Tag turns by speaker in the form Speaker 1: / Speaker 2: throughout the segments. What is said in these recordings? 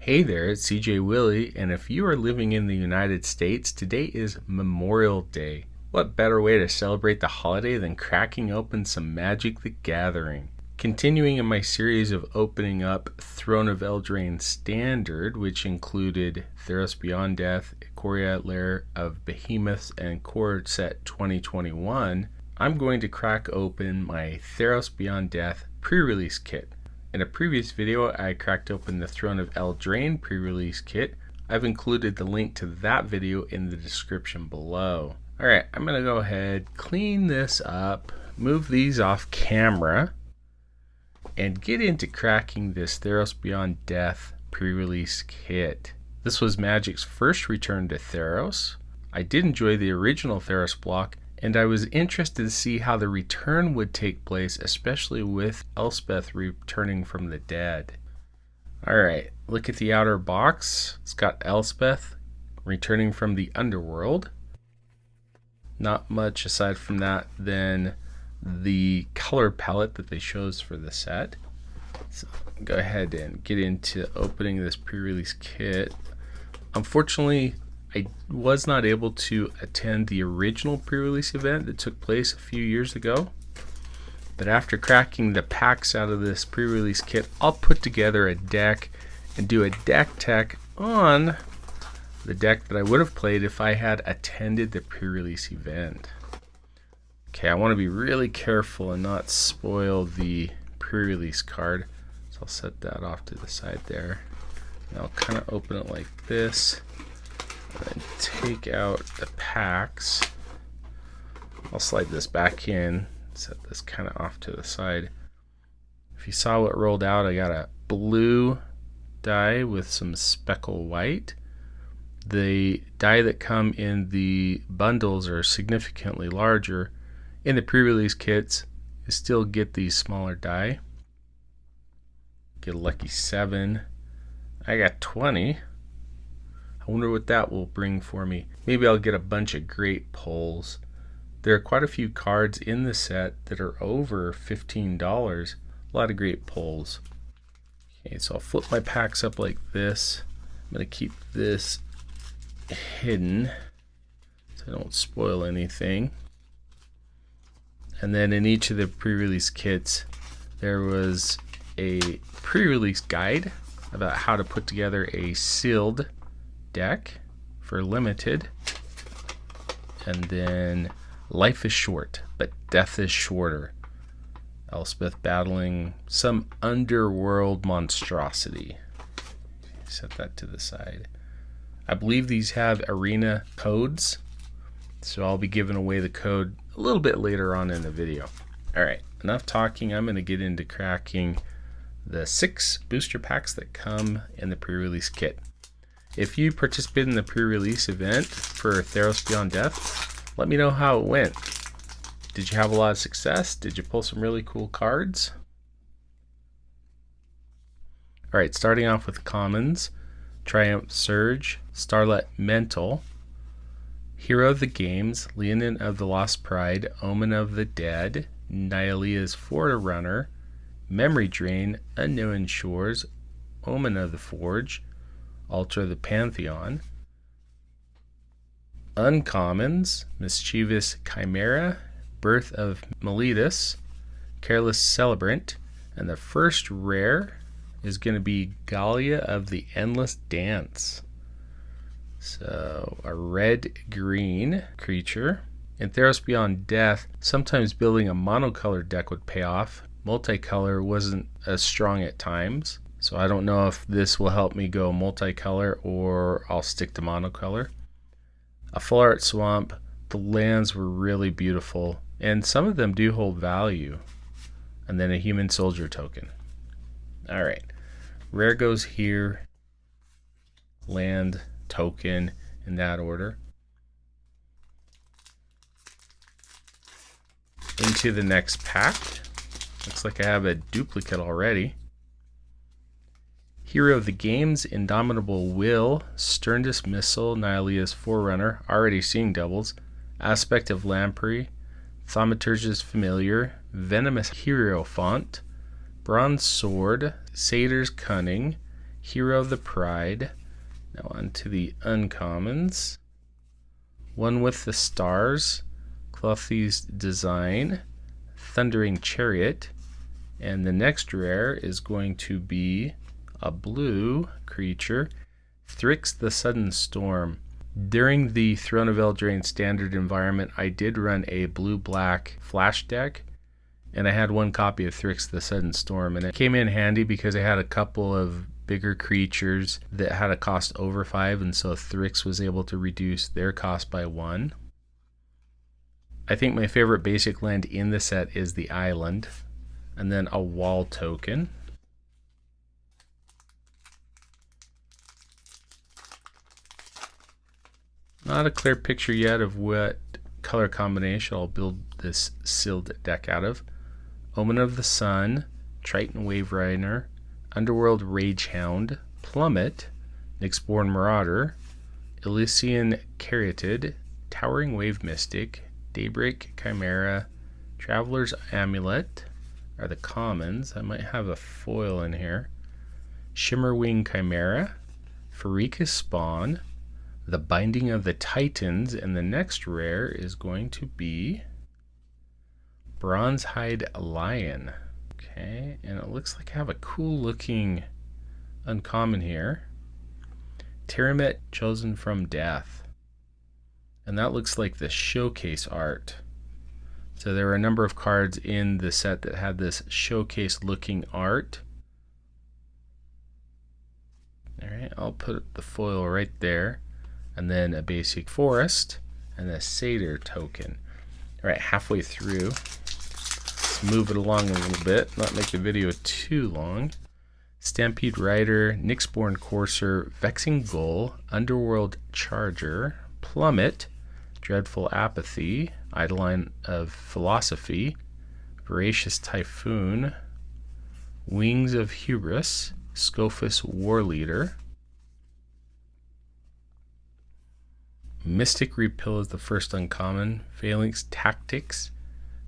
Speaker 1: Hey there, it's CJ Willie, and if you are living in the United States, today is Memorial Day. What better way to celebrate the holiday than cracking open some Magic the Gathering? Continuing in my series of opening up Throne of Eldraine Standard, which included Theros Beyond Death, Ikoria Lair of Behemoths, and Core Set 2021, I'm going to crack open my Theros Beyond Death pre-release kit. In a previous video, I cracked open the Throne of Eldraine pre-release kit. I've included the link to that video in the description below. Alright, I'm going to go ahead, clean this up, move these off camera, and get into cracking this Theros Beyond Death pre-release kit. This was Magic's first return to Theros. I did enjoy the original Theros block, and I was interested to see how the return would take place, especially with Elspeth returning from the dead. Alright, look at the outer box. It's got Elspeth returning from the underworld. Not much aside from that than the color palette that they chose for the set. So go ahead and get into opening this pre-release kit. Unfortunately, I was not able to attend the original pre-release event that took place a few years ago. But after cracking the packs out of this pre-release kit, I'll put together a deck and do a deck tech on the deck that I would have played if I had attended the pre-release event. Okay, I want to be really careful and not spoil the pre-release card. So I'll set that off to the side there. And I'll kind of open it like this. And then take out the packs. I'll slide this back in, set this kind of off to the side. If you saw what rolled out, I got a blue die with some speckle white. The die that come in the bundles are significantly larger. In the pre-release kits, you still get these smaller die. Get a lucky 7. I got 20. I wonder what that will bring for me. Maybe I'll get a bunch of great pulls. There are quite a few cards in the set that are over $15. A lot of great pulls. Okay, so I'll flip my packs up like this. I'm going to keep this hidden so I don't spoil anything. And then in each of the pre-release kits, there was a pre-release guide about how to put together a sealed deck for limited, and then life is short but death is shorter. Elspeth battling some underworld monstrosity. Set that to the side. I believe these have arena codes, so I'll be giving away the code a little bit later on in the video. Alright, enough talking. I'm going to get into cracking the 6 booster packs that come in the pre-release kit. If you participated in the pre-release event for Theros Beyond Death, let me know how it went. Did you have a lot of success? Did you pull some really cool cards? Alright, starting off with commons. Triumph Surge, Starlet Mental, Hero of the Games, Leonin of the Lost Pride, Omen of the Dead, Nylea's Forerunner, Memory Drain, Unknown Shores, Omen of the Forge, Altar the Pantheon. Uncommons, Mischievous Chimera, Birth of Meletus, Careless Celebrant, and the first rare is going to be Galia of the Endless Dance. So a red-green creature. In Theros Beyond Death, sometimes building a monocolored deck would pay off. Multicolor wasn't as strong at times. So I don't know if this will help me go multicolor or I'll stick to monocolor. A full art swamp. The lands were really beautiful, and some of them do hold value. And then a human soldier token. Alright, rare goes here. Land, token, in that order. Into the next pack. Looks like I have a duplicate already. Hero of the Games, Indomitable Will, Stern Dismissal, Nylea's Forerunner, already seeing doubles, Aspect of Lamprey, Thaumaturge's Familiar, Venomous Hierophant, Bronze Sword, Satyr's Cunning, Hero of the Pride. Now on to the uncommons. One with the Stars, Clothy's Design, Thundering Chariot, and the next rare is going to be a blue creature, Thrix the Sudden Storm. During the Throne of Eldraine standard environment, I did run a blue-black flash deck, and I had one copy of Thrix the Sudden Storm, and it came in handy because I had a couple of bigger creatures that had a cost over 5, and so Thrix was able to reduce their cost by 1. I think my favorite basic land in the set is the Island, and then a wall token. Not a clear picture yet of what color combination I'll build this sealed deck out of. Omen of the Sun, Triton Waverider, Underworld Ragehound, Plummet, Nyxborn Marauder, Elysian Caryatid, Towering Wave Mystic, Daybreak Chimera, Traveler's Amulet are the commons. I might have a foil in here. Shimmerwing Chimera, Pharika Spawn, The Binding of the Titans, and the next rare is going to be Bronzehide Lion. Okay, and it looks like I have a cool looking uncommon here. Teramet Chosen from Death. And that looks like the showcase art. So there were a number of cards in the set that had this showcase looking art. Alright, I'll put the foil right there. And then a basic forest and a satyr token. Alright, halfway through. Let's move it along a little bit, not make the video too long. Stampede Rider, Nyxborn Courser, Vexing Gull, Underworld Charger, Plummet, Dreadful Apathy, Eidolon of Philosophy, Voracious Typhoon, Wings of Hubris, Scophus Warleader. Mystic Repill is the first uncommon. Phalanx Tactics,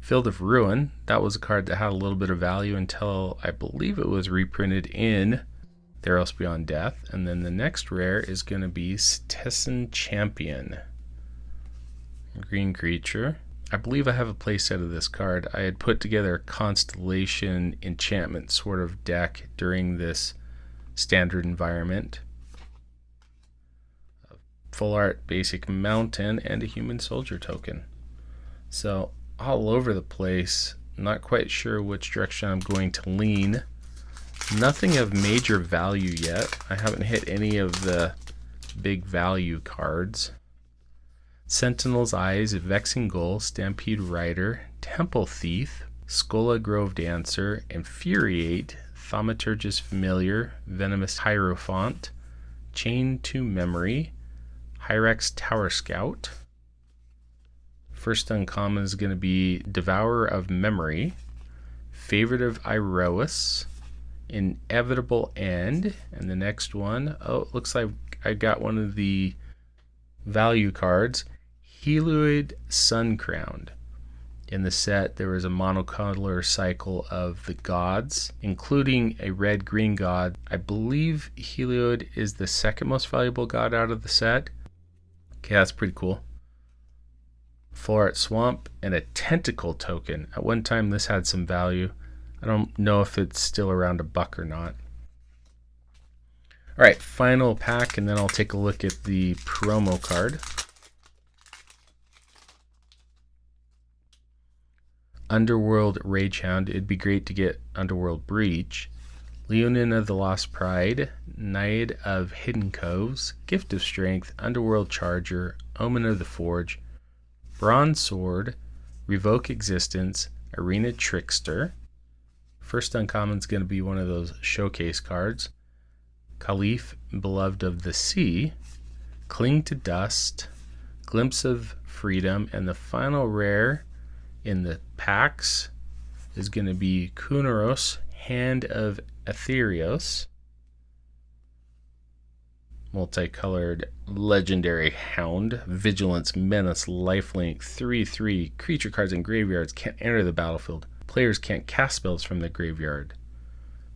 Speaker 1: Field of Ruin. That was a card that had a little bit of value until I believe it was reprinted in Theros Beyond Death. And then the next rare is going to be Tessin Champion. Green creature. I believe I have a playset of this card. I had put together a Constellation enchantment sort of deck during this standard environment. A full art basic mountain and a human soldier token. So all over the place. Not quite sure which direction I'm going to lean. Nothing of major value yet. I haven't hit any of the big value cards. Sentinel's Eyes, Vexing Gull, Stampede Rider, Temple Thief, Skola Grove Dancer, Infuriate, Thaumaturgist Familiar, Venomous Hierophant, Chain to Memory, Hyrax Tower Scout. First uncommon is going to be Devourer of Memory, Favorite of Iroas, Inevitable End, and the next one, oh, it looks like I got one of the value cards, Heloid Suncrowned. In the set, there was a monocolor cycle of the gods, including a red-green god. I believe Heloid is the second most valuable god out of the set. Okay, that's pretty cool. Full art swamp and a tentacle token. At one time, this had some value. I don't know if it's still around $1 or not. All right, final pack, and then I'll take a look at the promo card. Underworld Ragehound. It'd be great to get Underworld Breach. Leonin of the Lost Pride, Naiad of Hidden Coves, Gift of Strength, Underworld Charger, Omen of the Forge, Bronze Sword, Revoke Existence, Arena Trickster. First uncommon is going to be one of those showcase cards. Caliph, Beloved of the Sea, Cling to Dust, Glimpse of Freedom, and the final rare in the packs is going to be Kunoros, Hand of Aetherios. Multicolored Legendary Hound, Vigilance, Menace, Lifelink, 3/3. Creature cards in graveyards can't enter the battlefield. Players can't cast spells from the graveyard.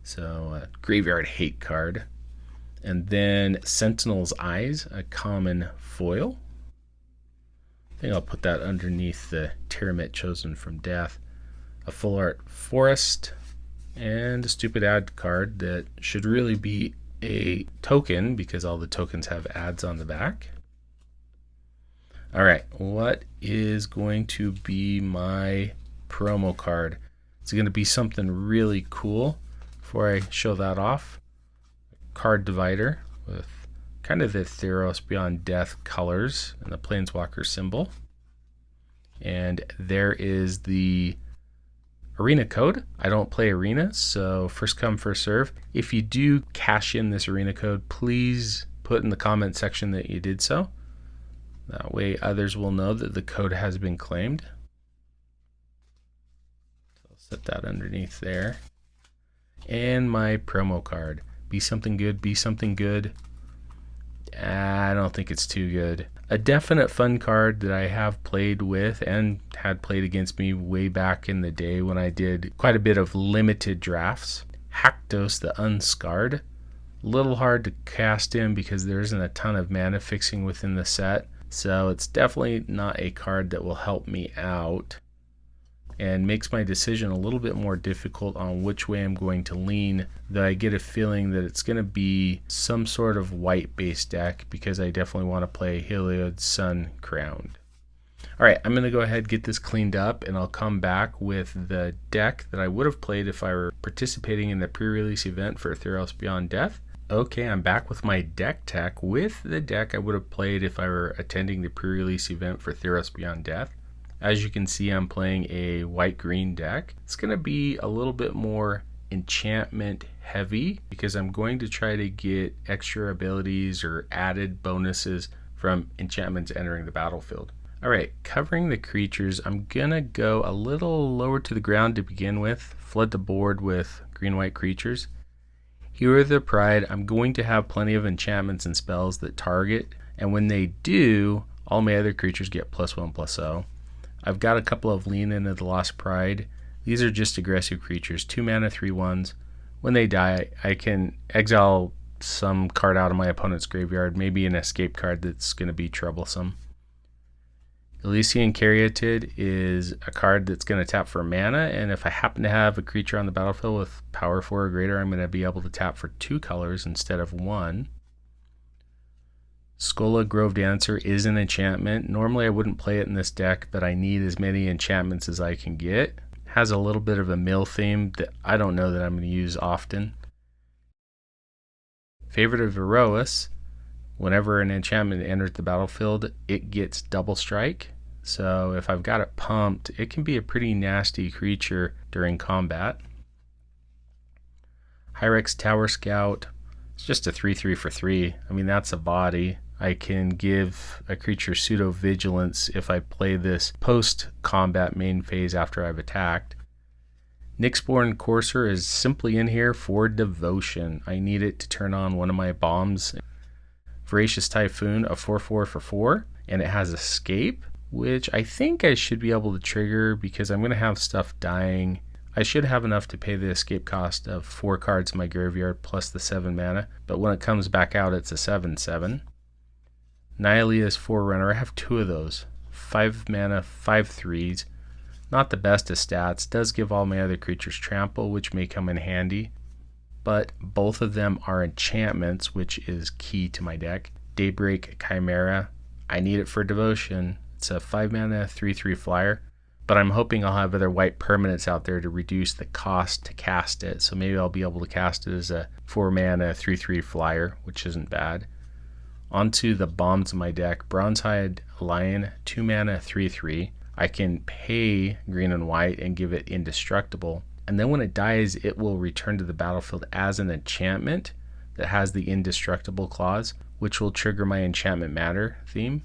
Speaker 1: So, graveyard hate card. And then Sentinel's Eyes, a common foil. I think I'll put that underneath the Tyramit Chosen from Death. A full art Forest, and a stupid ad card that should really be a token because all the tokens have ads on the back. All right, what is going to be my promo card? It's going to be something really cool. Before I show that off, card divider with kind of the Theros Beyond Death colors and the Planeswalker symbol. And there is the arena code. I don't play arena, so first come, first serve. If you do cash in this arena code, please put in the comment section that you did so. That way others will know that the code has been claimed. So I'll set that underneath there. And my promo card. Be something good, be something good. I don't think it's too good. A definite fun card that I have played with and had played against me way back in the day when I did quite a bit of limited drafts. Haktos the Unscarred. A little hard to cast in because there isn't a ton of mana fixing within the set. So it's definitely not a card that will help me out and makes my decision a little bit more difficult on which way I'm going to lean, though I get a feeling that it's going to be some sort of white based deck because I definitely want to play Heliod Sun Crowned. Alright, I'm going to go ahead and get this cleaned up and I'll come back with the deck that I would have played if I were participating in the pre-release event for Theros Beyond Death. Okay, I'm back with my deck tech with the deck I would have played if I were attending the pre-release event for Theros Beyond Death. As you can see, I'm playing a white-green deck. It's going to be a little bit more enchantment heavy because I'm going to try to get extra abilities or added bonuses from enchantments entering the battlefield. Alright, covering the creatures, I'm going to go a little lower to the ground to begin with. Flood the board with green-white creatures. Hero of the Pride, I'm going to have plenty of enchantments and spells that target, and when they do, all my other creatures get +1/+0. I've got a couple of Lean into the Lost Pride. These are just aggressive creatures, 2 mana, 3/1s. When they die, I can exile some card out of my opponent's graveyard, maybe an escape card that's going to be troublesome. Elysian Caryatid is a card that's going to tap for mana, and if I happen to have a creature on the battlefield with power 4 or greater, I'm going to be able to tap for 2 colors instead of 1. Skola Grove Dancer is an enchantment. Normally I wouldn't play it in this deck, but I need as many enchantments as I can get. Has a little bit of a mill theme that I don't know that I'm going to use often. Favorite of Erois. Whenever an enchantment enters the battlefield, it gets double strike. So if I've got it pumped, it can be a pretty nasty creature during combat. Hyrex Tower Scout. It's just a 3/3 for 3. I mean, that's a body. I can give a creature pseudo vigilance if I play this post combat main phase after I've attacked. Nyxborn Courser is simply in here for devotion. I need it to turn on one of my bombs. Voracious Typhoon, a 4/4 for 4, and it has escape, which I think I should be able to trigger because I'm going to have stuff dying. I should have enough to pay the escape cost of 4 cards in my graveyard plus the 7 mana, but when it comes back out, it's a 7/7. Nylea's Forerunner, I have 2 of those. 5 mana, 5/3s. Not the best of stats, does give all my other creatures trample, which may come in handy, but both of them are enchantments, which is key to my deck. Daybreak Chimera, I need it for devotion. It's a 5 mana, 3/3 flyer, but I'm hoping I'll have other white permanents out there to reduce the cost to cast it, so maybe I'll be able to cast it as a 4 mana, 3/3 flyer, which isn't bad. Onto the bombs in my deck. Bronzehide Lion, 2 mana, 3/3. I can pay green and white and give it indestructible, and then when it dies, it will return to the battlefield as an enchantment that has the indestructible clause, which will trigger my enchantment matter theme.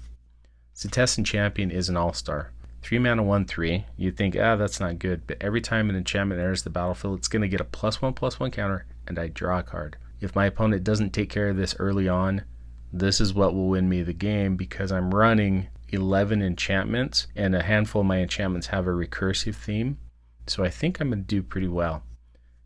Speaker 1: Setessan Champion is an all-star. 3 mana, 1/3. You'd think, that's not good, but every time an enchantment enters the battlefield, it's going to get a +1/+1 counter, and I draw a card. If my opponent doesn't take care of this early on, this is what will win me the game because I'm running 11 enchantments, and a handful of my enchantments have a recursive theme, so I think I'm going to do pretty well.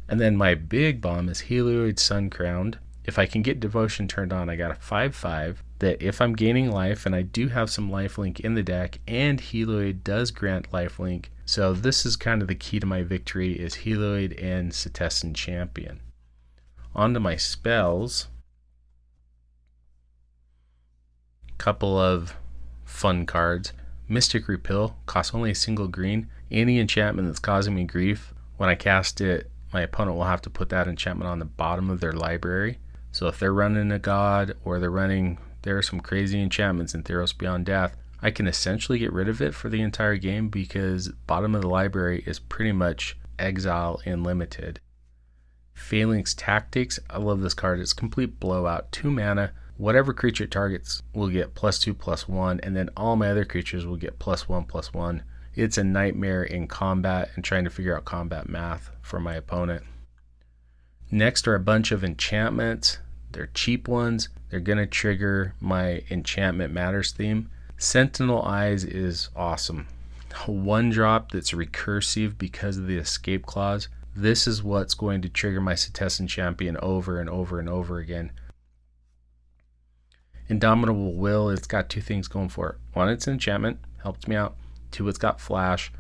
Speaker 1: And then my big bomb is Heliod Sun Crowned. If I can get Devotion turned on, I got a 5/5 that if I'm gaining life, and I do have some lifelink in the deck, and Heloid does grant lifelink, so this is kind of the key to my victory, is Heloid and Citizen Champion. On to my spells. Couple of fun cards. Mystic Repeal costs only a single green. Any enchantment that's causing me grief, when I cast it, my opponent will have to put that enchantment on the bottom of their library. So if they're running a god, or there are some crazy enchantments in Theros Beyond Death, I can essentially get rid of it for the entire game because bottom of the library is pretty much exile and limited. Phalanx Tactics, I love this card. It's complete blowout. 2 mana. Whatever creature it targets will get +2/+1, and then all my other creatures will get +1/+1. It's a nightmare in combat and trying to figure out combat math for my opponent. Next are a bunch of enchantments. They're cheap ones. They're going to trigger my Enchantment Matters theme. Sentinel Eyes is awesome. A 1-drop that's recursive because of the escape clause. This is what's going to trigger my Citizen Champion over and over and over again. Indomitable Will, it's got 2 things going for it. 1, it's an enchantment, helps me out. 2, it's got flash.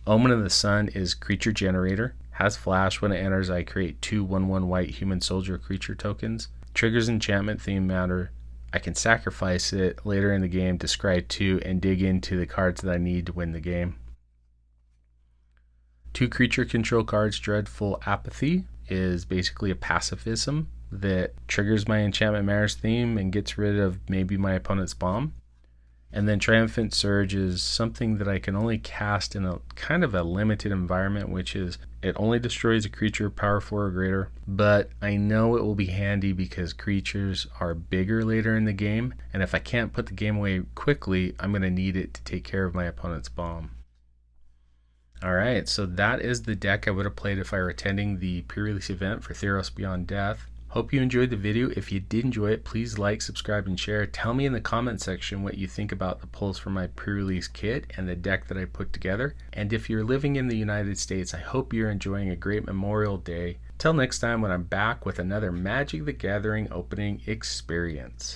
Speaker 1: Omen of the Sun is creature generator, has flash. When it enters, I create 2 1/1 white human soldier creature tokens. Triggers enchantment theme matter. I can sacrifice it later in the game to scry 2 and dig into the cards that I need to win the game. 2 creature control cards. Dreadful Apathy is basically a pacifism that triggers my Enchantment Matters theme and gets rid of maybe my opponent's bomb. And then Triumphant Surge is something that I can only cast in a kind of a limited environment, which is it only destroys a creature power 4 or greater, but I know it will be handy because creatures are bigger later in the game, and if I can't put the game away quickly, I'm going to need it to take care of my opponent's bomb. Alright, so that is the deck I would have played if I were attending the pre-release event for Theros Beyond Death. Hope you enjoyed the video. If you did enjoy it, please like, subscribe, and share. Tell me in the comment section what you think about the pulls for my pre-release kit and the deck that I put together. And if you're living in the United States, I hope you're enjoying a great Memorial Day. Till next time when I'm back with another Magic the Gathering opening experience.